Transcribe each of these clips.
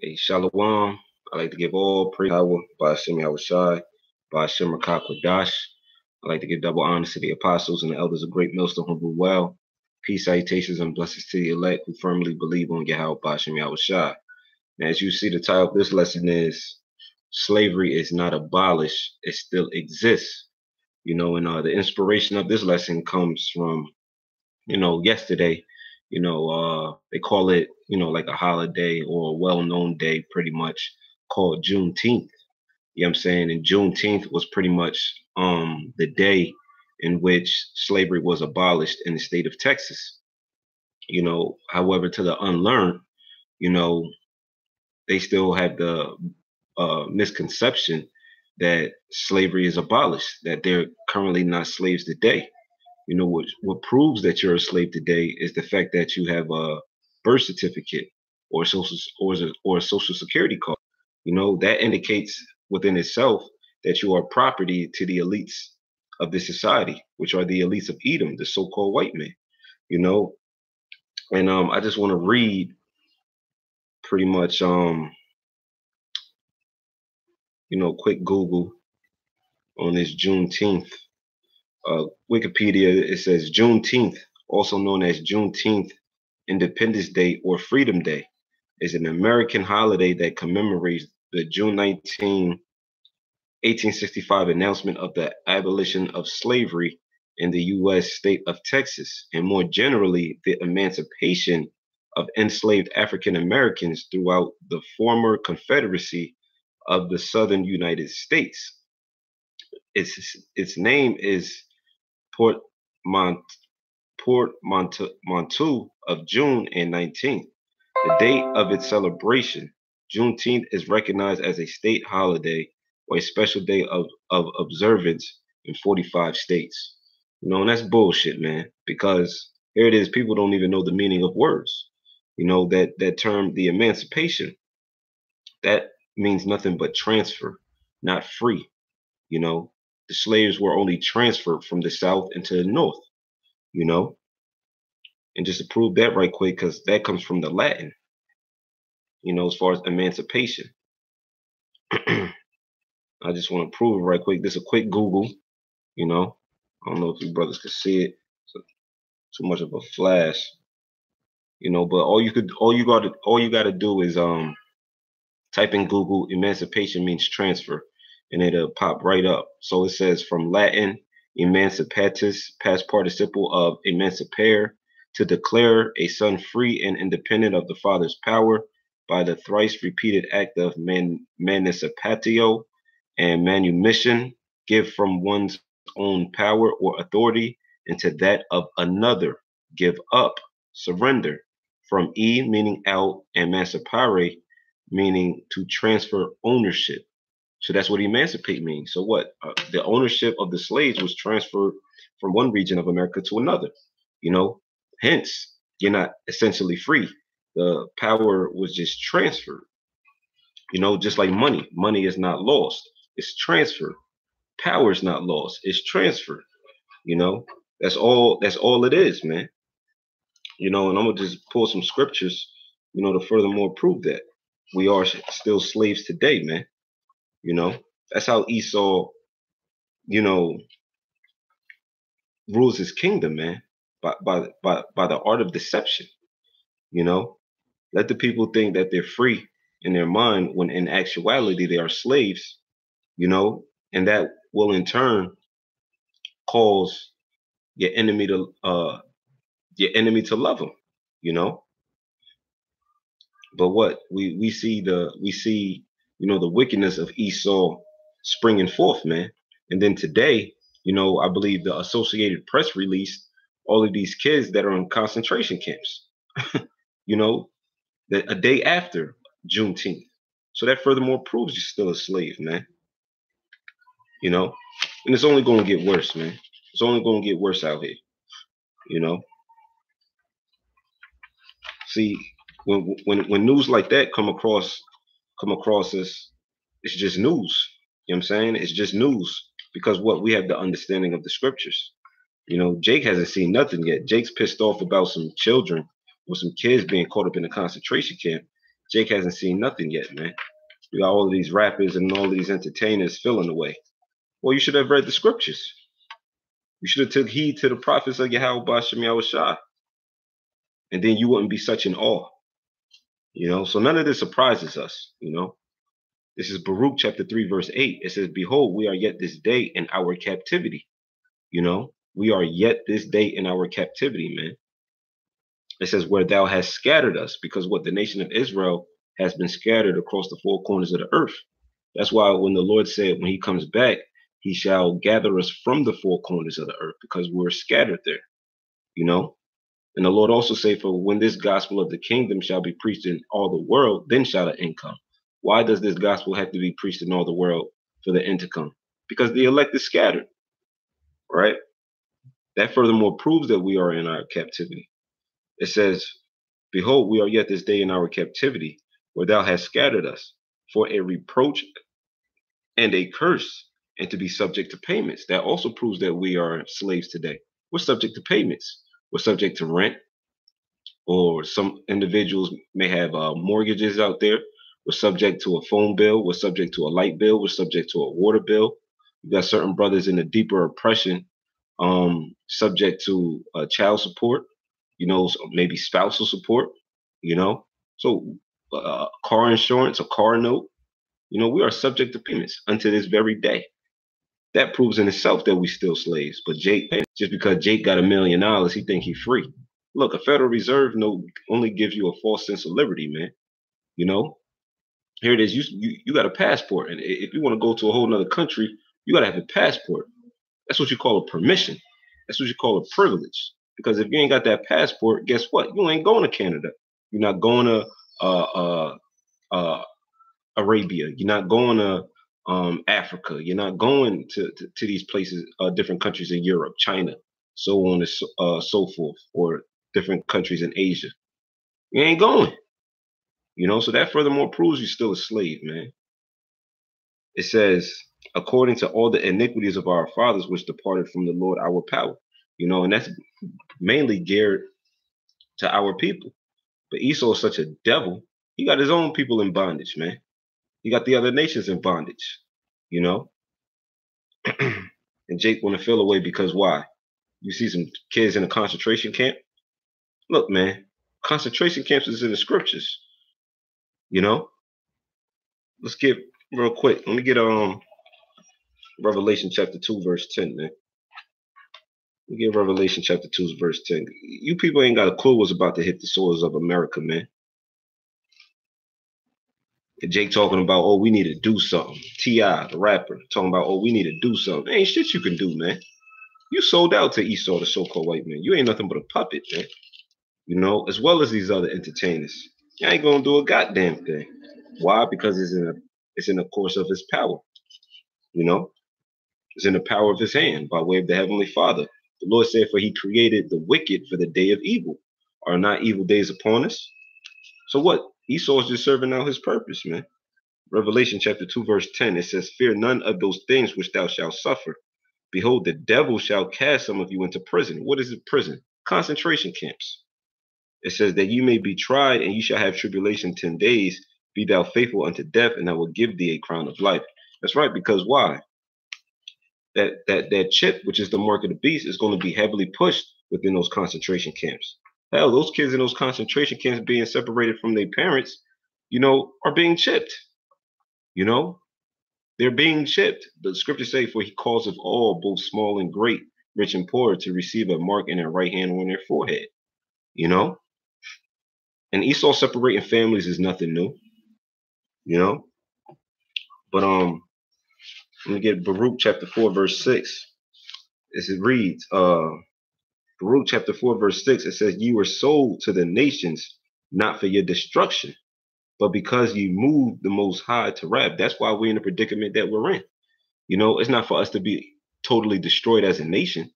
Hey, Shalom. I like to give all praise power by Hashem Yahushai, by Hashem Rakakwadash. I like to give double honors to the apostles and the elders of Great Millstone who rule well. Peace, salutations, and blessings to the elect who firmly believe on Yahweh by Hashem Yahushai. And as you see, the title of this lesson is Slavery is Not Abolished, It Still Exists. And the inspiration of this lesson comes from, yesterday. They call it, like a holiday or a well-known day pretty much called Juneteenth. You know what I'm saying? And Juneteenth was pretty much the day in which slavery was abolished in the state of Texas. However, to the unlearned, you know, they still have the misconception that slavery is abolished, that they're currently not slaves today. What proves that you're a slave today is the fact that you have a birth certificate or a social security card. That indicates within itself that you are property to the elites of this society, which are the elites of Edom, the so-called white men. You know, and I just want to read pretty much quick Google on this Juneteenth. Wikipedia, it says Juneteenth, also known as Juneteenth Independence Day or Freedom Day, is an American holiday that commemorates the June 1865 announcement of the abolition of slavery in the U.S. state of Texas, and more generally, the emancipation of enslaved African Americans throughout the former Confederacy of the Southern United States. Its name is Portmanteau of June and 19th. The date of its celebration, Juneteenth, is recognized as a state holiday or a special day of observance in 45 states. And that's bullshit, man, because here it is, people don't even know the meaning of words. That term, the emancipation, that means nothing but transfer, not free. The slaves were only transferred from the South into the North, you know, and just to prove that right quick, because that comes from the Latin, as far as emancipation. I just want to prove it right quick. This is a quick Google, I don't know if you brothers can see it. It's too much of a flash, but all you gotta do is type in Google emancipation means transfer, and it'll pop right up. So it says from Latin emancipatus, past participle of emancipare, to declare a son free and independent of the father's power by the thrice repeated act of manicipatio and manumission, give from one's own power or authority into that of another, give up, surrender, from meaning out, and emancipare meaning to transfer ownership. So that's what emancipate means. So what? The ownership of the slaves was transferred from one region of America to another. Hence you're not essentially free. The power was just transferred. Just like money. Money is not lost. It's transferred. Power is not lost. It's transferred. That's all. That's all it is, man. And I'm gonna just pull some scriptures, to furthermore prove that we are still slaves today, man. That's how Esau, you know, rules his kingdom, man, by the art of deception. You know, let the people think that they're free in their mind when in actuality they are slaves. And that will in turn cause your enemy to love them. You know, but what we see the wickedness of Esau springing forth, man. And then today, I believe the Associated Press released all of these kids that are in concentration camps, you know, a day after Juneteenth. So that furthermore proves you're still a slave, man. And it's only going to get worse, man. It's only going to get worse out here, you know. See, when news like that come across us, it's just news. You know what I'm saying? It's just news because what we have the understanding of the scriptures. Jake hasn't seen nothing yet. Jake's pissed off about some children or some kids being caught up in a concentration camp. Jake hasn't seen nothing yet, man. We got all of these rappers and all of these entertainers filling away. Well, you should have read the scriptures. You should have took heed to the prophets of Yahweh Bashem Yahushua, and then you wouldn't be such in awe. So none of this surprises us. This is Baruch chapter 3, verse 8. It says, behold, we are yet this day in our captivity. We are yet this day in our captivity, man. It says, where thou hast scattered us, because what the nation of Israel has been scattered across the four corners of the earth. That's why when the Lord said, when he comes back, he shall gather us from the four corners of the earth, because we're scattered there, And the Lord also say, for when this gospel of the kingdom shall be preached in all the world, then shall the end come. Why does this gospel have to be preached in all the world for the end to come? Because the elect is scattered, right? That furthermore proves that we are in our captivity. It says, behold, we are yet this day in our captivity, where thou hast scattered us, for a reproach and a curse, and to be subject to payments. That also proves that we are slaves today. We're subject to payments. We're subject to rent, or some individuals may have mortgages out there. We're subject to a phone bill. We're subject to a light bill. We're subject to a water bill. You've got certain brothers in the deeper oppression, subject to child support, maybe spousal support, So car insurance, a car note, we are subject to payments unto this very day. That proves in itself that we still slaves. But Jake, just because Jake got $1 million, he think he free. Look, a Federal Reserve note only gives you a false sense of liberty, man. Here it is. You got a passport, and if you want to go to a whole nother country, you got to have a passport. That's what you call a permission. That's what you call a privilege. Because if you ain't got that passport, guess what? You ain't going to Canada. You're not going to Arabia. You're not going to Africa. You're not going to these places, different countries in Europe, China, so on and so forth, or different countries in Asia. You ain't going. So that furthermore proves you're still a slave, man. It says, according to all the iniquities of our fathers, which departed from the Lord our power. And that's mainly geared to our people. But Esau is such a devil. He got his own people in bondage, man. He got the other nations in bondage, And Jake want to feel away because why? You see some kids in a concentration camp? Look, man, concentration camps is in the scriptures. Let's get real quick. Let me get Revelation chapter 2, verse 10, man. We get Revelation chapter 2, verse 10. You people ain't got a clue what's about to hit the soils of America, man. And Jake talking about, oh, we need to do something. T.I., the rapper, talking about, oh, we need to do something. Ain't shit you can do, man. You sold out to Esau, the so-called white man. You ain't nothing but a puppet, man. As well as these other entertainers. You ain't gonna do a goddamn thing. Why? Because it's in the course of his power. It's in the power of his hand by way of the Heavenly Father. The Lord said, for he created the wicked for the day of evil. Are not evil days upon us? So what? Esau's just serving out his purpose, man. Revelation chapter 2, verse 10, it says, fear none of those things which thou shalt suffer. Behold, the devil shall cast some of you into prison. What is it, prison? Concentration camps. It says that you may be tried, and you shall have tribulation 10 days. Be thou faithful unto death, and I will give thee a crown of life. That's right, because why? That chip, which is the mark of the beast, is going to be heavily pushed within those concentration camps. Hell, those kids in those concentration camps being separated from their parents, are being chipped. They're being chipped. The scriptures say, for he calls of all, both small and great, rich and poor, to receive a mark in their right hand or on their forehead. And Esau separating families is nothing new. But let me get Baruch chapter 4, verse 6. As it reads, Baruch chapter 4, verse 6, it says, ye were sold to the nations, not for your destruction, but because you moved the Most High to wrath. That's why we're in the predicament that we're in. It's not for us to be totally destroyed as a nation,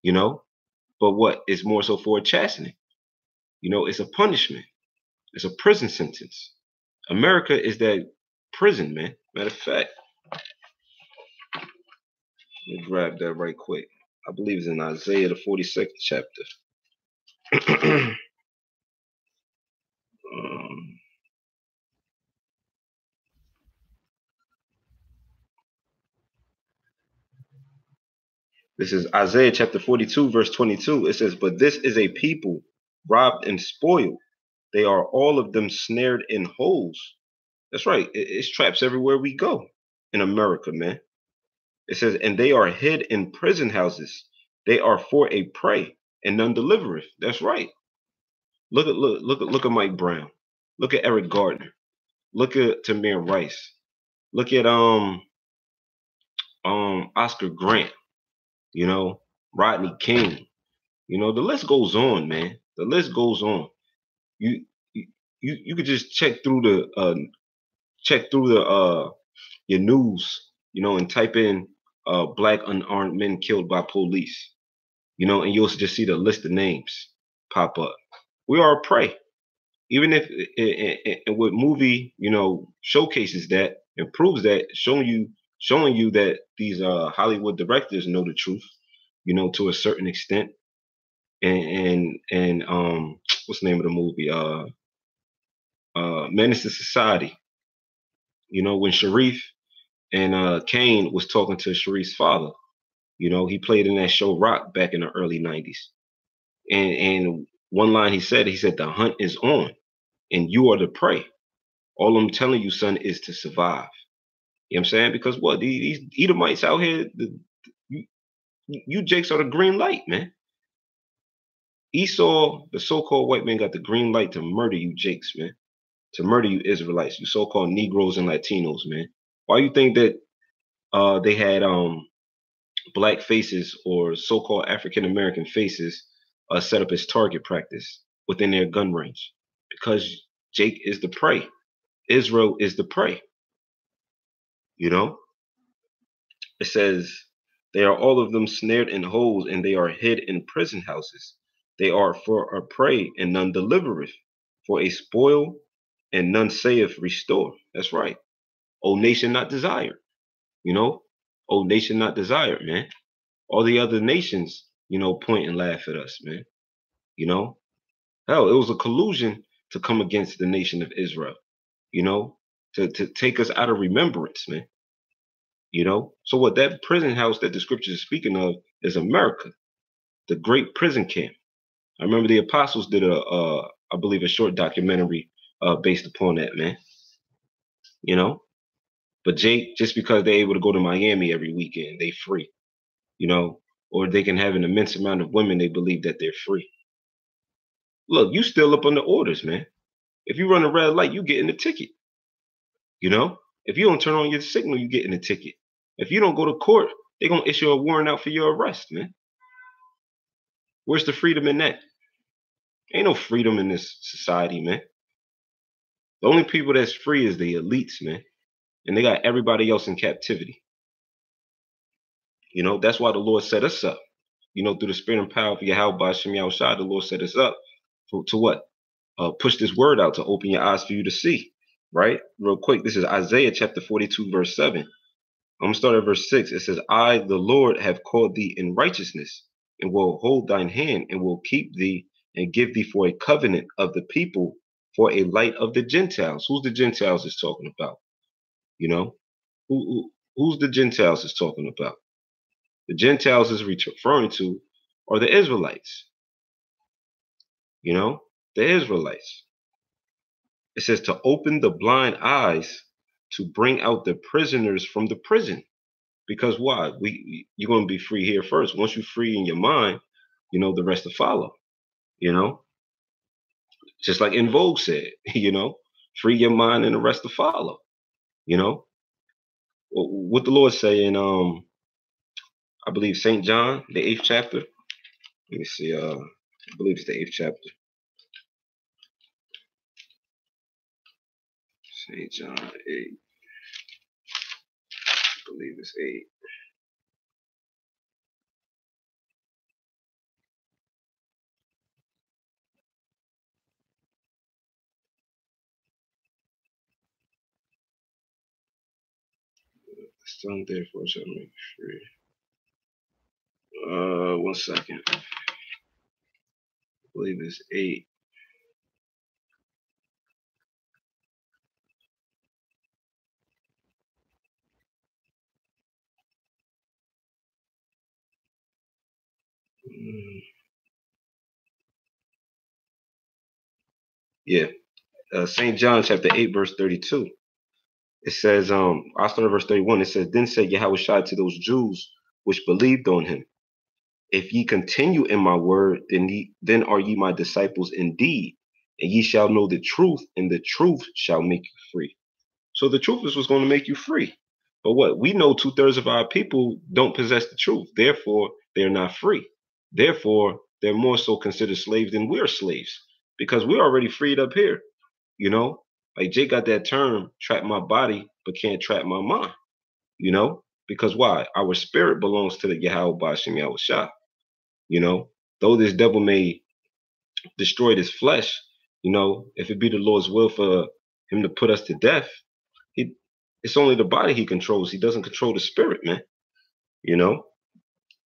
but what? It's more so for a chastening. It's a punishment. It's a prison sentence. America is that prison, man. Matter of fact, let me grab that right quick. I believe it's in Isaiah, the 42nd chapter. This is Isaiah chapter 42, verse 22. It says, "But this is a people robbed and spoiled. They are all of them snared in holes." That's right. It's traps everywhere we go in America, man. It says, "And they are hid in prison houses. They are for a prey, and none delivereth." That's right. Look at Mike Brown. Look at Eric Gardner. Look at Tamir Rice. Look at Oscar Grant. You know, Rodney King. You know, the list goes on, man. The list goes on. You you you could just check through the your news, and type in black unarmed men killed by police, and you'll just see the list of names pop up. We are a prey. Even if and what movie, showcases that and proves that, showing you that these Hollywood directors know the truth, to a certain extent. And what's the name of the movie? Menace to Society. When Sharif and Kane was talking to Sharif's father. He played in that show Rock back in the early '90s. And one line he said, "The hunt is on, and you are the prey. All I'm telling you, son, is to survive." You know what I'm saying? Because what these Edomites out here, you, you Jakes are the green light, man. Esau, the so-called white man, got the green light to murder you Jakes, man. To murder you Israelites, you so-called Negroes and Latinos, man. Why you think that they had black faces or so-called African American faces set up as target practice within their gun range? Because Jake is the prey. Israel is the prey. You know, it says they are all of them snared in holes, and they are hid in prison houses. They are for a prey, and none delivereth, for a spoil, and none saith restore. That's right. O nation not desired. You know, O nation not desired, man. All the other nations, point and laugh at us, man. You know, hell, it was a collusion to come against the nation of Israel, you know, to take us out of remembrance, man. So what that prison house that the scriptures are speaking of is America, the great prison camp. I remember the apostles did I believe, a short documentary based upon that, man. You know, but Jake, just because they're able to go to Miami every weekend, they free, or they can have an immense amount of women, they believe that they're free. Look, you still up on the orders, man. If you run a red light, you getting a ticket. If you don't turn on your signal, you getting a ticket. If you don't go to court, they're gonna issue a warrant out for your arrest, man. Where's the freedom in that? Ain't no freedom in this society, man. The only people that's free is the elites, man. And they got everybody else in captivity. That's why the Lord set us up. Through the spirit and power of Yahweh by Shem Yahushua, the Lord set us up to what? Push this word out to open your eyes for you to see. Right? Real quick, this is Isaiah chapter 42, verse 7. I'm gonna start at verse 6. It says, "I, the Lord, have called thee in righteousness, and will hold thine hand, and will keep thee, and give thee for a covenant of the people, for a light of the Gentiles." Who's the Gentiles is talking about? You know, who's the Gentiles is talking about? The Gentiles is referring to are the Israelites. The Israelites. It says to open the blind eyes, to bring out the prisoners from the prison. Because why? You're gonna be free here first. Once you're free in your mind, the rest will follow. You know, just like In Vogue said, free your mind and the rest will follow. You know, what the Lord say in I believe St. John, the 8th chapter. Let me see. I believe it's the 8th chapter. St. John 8. I believe it's 8. Son therefore shall make free. 1 second. I believe it's 8. Mm, Yeah. St. John chapter 8, verse 32. It says, I'll start at verse 31. It says, Then said Yahweh Shai to those Jews which believed on him, If ye continue in my word, then are ye my disciples indeed, and ye shall know the truth, and the truth shall make you free. So the truth is what's going to make you free. But what we know, 2/3 of our people don't possess the truth. Therefore, they're not free. Therefore, they're more so considered slaves than we're slaves because we're already freed up here. You know, like Jake got that term, trap my body, but can't trap my mind. Because why? Our spirit belongs to the Yahweh Bashem Yahweh Shah. Though this devil may destroy this flesh, if it be the Lord's will for him to put us to death, he it's only the body he controls. He doesn't control the spirit, man. You know.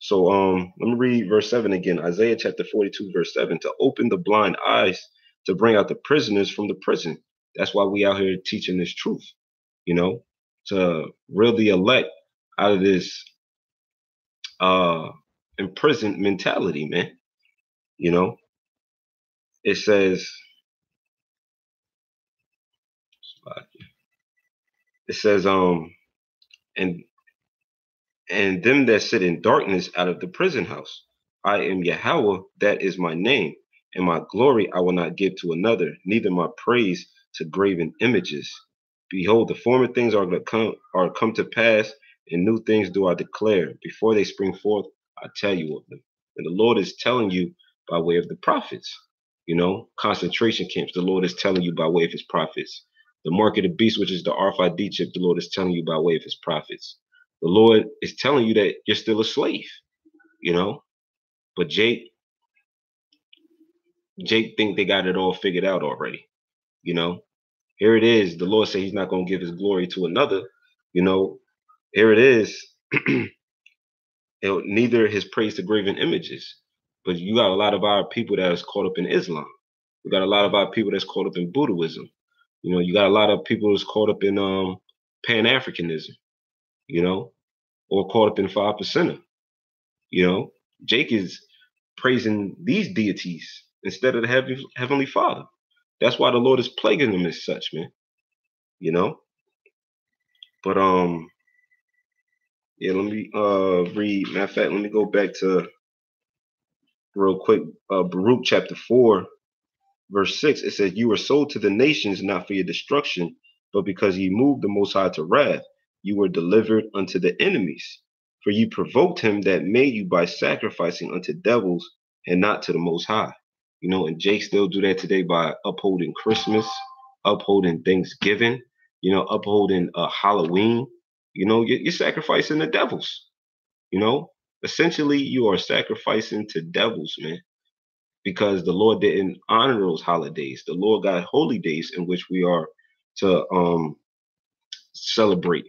So let me read verse 7 again. Isaiah chapter 42, verse 7, to open the blind eyes, to bring out the prisoners from the prison. That's why we out here teaching this truth, you know, to reel the elect out of this uh imprisoned mentality, man. You know, it says it says and and them that sit in darkness out of the prison house. I am Yahweh, that is my name, and my glory I will not give to another, neither my praise to graven images. Behold, the former things are come to pass, and new things do I declare. Before they spring forth, I tell you of them. And the Lord is telling you by way of the prophets. Concentration camps, the Lord is telling you by way of his prophets. The mark of the beast, which is the RFID chip, the Lord is telling you by way of his prophets. The Lord is telling you that you're still a slave, you know. But Jake think they got it all figured out already, you know. Here it is. The Lord said He's not going to give His glory to another, you know. Here it is. Neither His praise to graven images. But you got a lot of our people that is caught up in Islam. We got a lot of our people that's caught up in Buddhism. You got a lot of people that's caught up in Pan Africanism, or caught up in 5%. You know, Jake is praising these deities instead of the Heavenly Father. That's why the Lord is plaguing them as such, man. You know? But yeah, let me read. Matter of fact, let me go back to real quick. Baruch chapter 4, verse 6. It says, You were sold to the nations not for your destruction, but because ye moved the most high to wrath, you were delivered unto the enemies. For ye provoked him that made you by sacrificing unto devils and not to the most high. And Jake still do that today by upholding Christmas, upholding Thanksgiving, upholding Halloween. You're sacrificing the devils. You know, Essentially, you are sacrificing to devils, man, because the Lord didn't honor those holidays. The Lord got holy days in which we are to celebrate.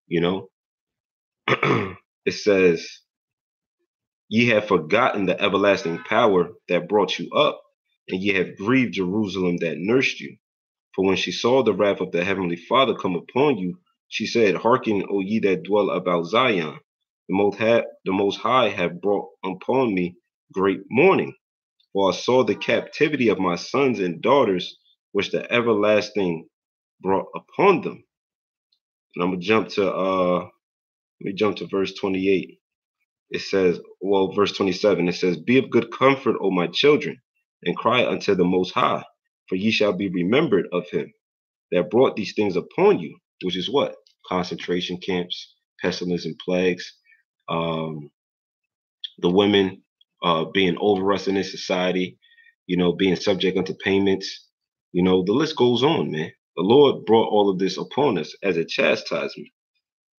You know, it says, Ye have forgotten the everlasting power that brought you up, and ye have grieved Jerusalem that nursed you. For when she saw the wrath of the heavenly Father come upon you, she said, Hearken, O ye that dwell about Zion. The Most High have brought upon me great mourning. For I saw the captivity of my sons and daughters, which the everlasting brought upon them. And I'm gonna let me jump to verse 28. It says, verse 27, it says, Be of good comfort, O my children, and cry unto the Most High, for ye shall be remembered of him that brought these things upon you, which is what? Concentration camps, pestilence and plagues, the women being over us in this society, being subject unto payments. The list goes on, man. The Lord brought all of this upon us as a chastisement.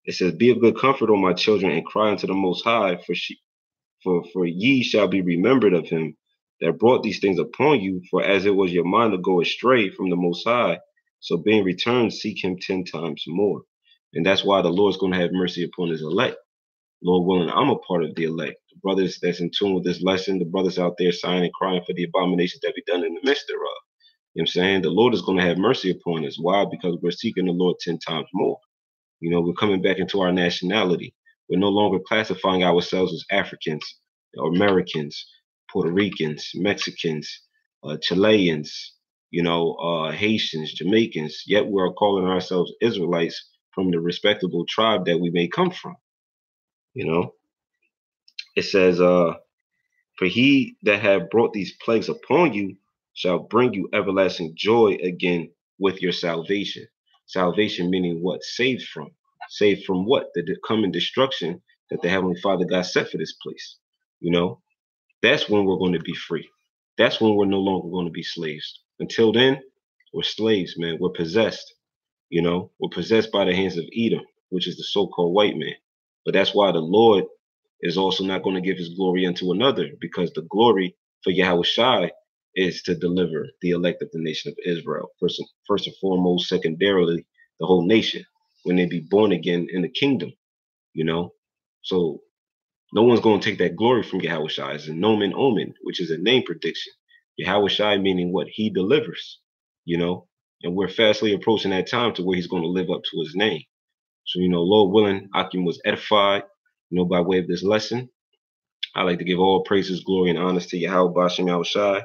It says, Be of good comfort, O my children, and cry unto the Most High, for ye shall be remembered of him that brought these things upon you. For as it was your mind to go astray from the Most High, so being returned, seek him 10 times more. And that's why the Lord's going to have mercy upon his elect. Lord willing, I'm a part of the elect. The brothers that's in tune with this lesson, the brothers out there sighing and crying for the abominations that be done in the midst thereof. You know what I'm saying? The Lord is going to have mercy upon us. Why? Because we're seeking the Lord 10 times more. We're coming back into our nationality. We're no longer classifying ourselves as Africans. Americans, Puerto Ricans, Mexicans, Chileans, Haitians, Jamaicans, yet we are calling ourselves Israelites from the respectable tribe that we may come from. You know, it says, for he that have brought these plagues upon you shall bring you everlasting joy again with your salvation. Salvation meaning what? Saved from. Saved from what? The coming destruction that the Heavenly Father got set for this place. You know, that's when we're going to be free. That's when we're no longer going to be slaves. Until then, we're slaves, man. We're possessed. We're possessed by the hands of Edom, which is the so-called white man. But that's why the Lord is also not going to give his glory unto another, because the glory for Yahweh Shai is to deliver the elect of the nation of Israel. First and foremost, secondarily, the whole nation, when they be born again in the kingdom, you know. So no one's going to take that glory from Yahweh Shai. It's a nomen omen, which is a name prediction. Yahweh Shai meaning what? He delivers, you know. And we're fastly approaching that time to where he's going to live up to his name. So, Lord willing, Akim was edified, by way of this lesson. I like to give all praises, glory, and honors to Yahweh Bashem Yahushai,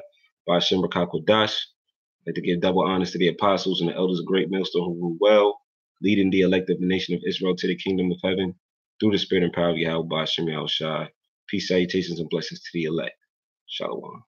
Bashem Rakakodash. I like to give double honors to the apostles and the elders of great millstone who rule well, leading the elect of the nation of Israel to the kingdom of heaven through the spirit and power of Yahweh Bashem Yahushai. Peace, salutations, and blessings to the elect. Shalom.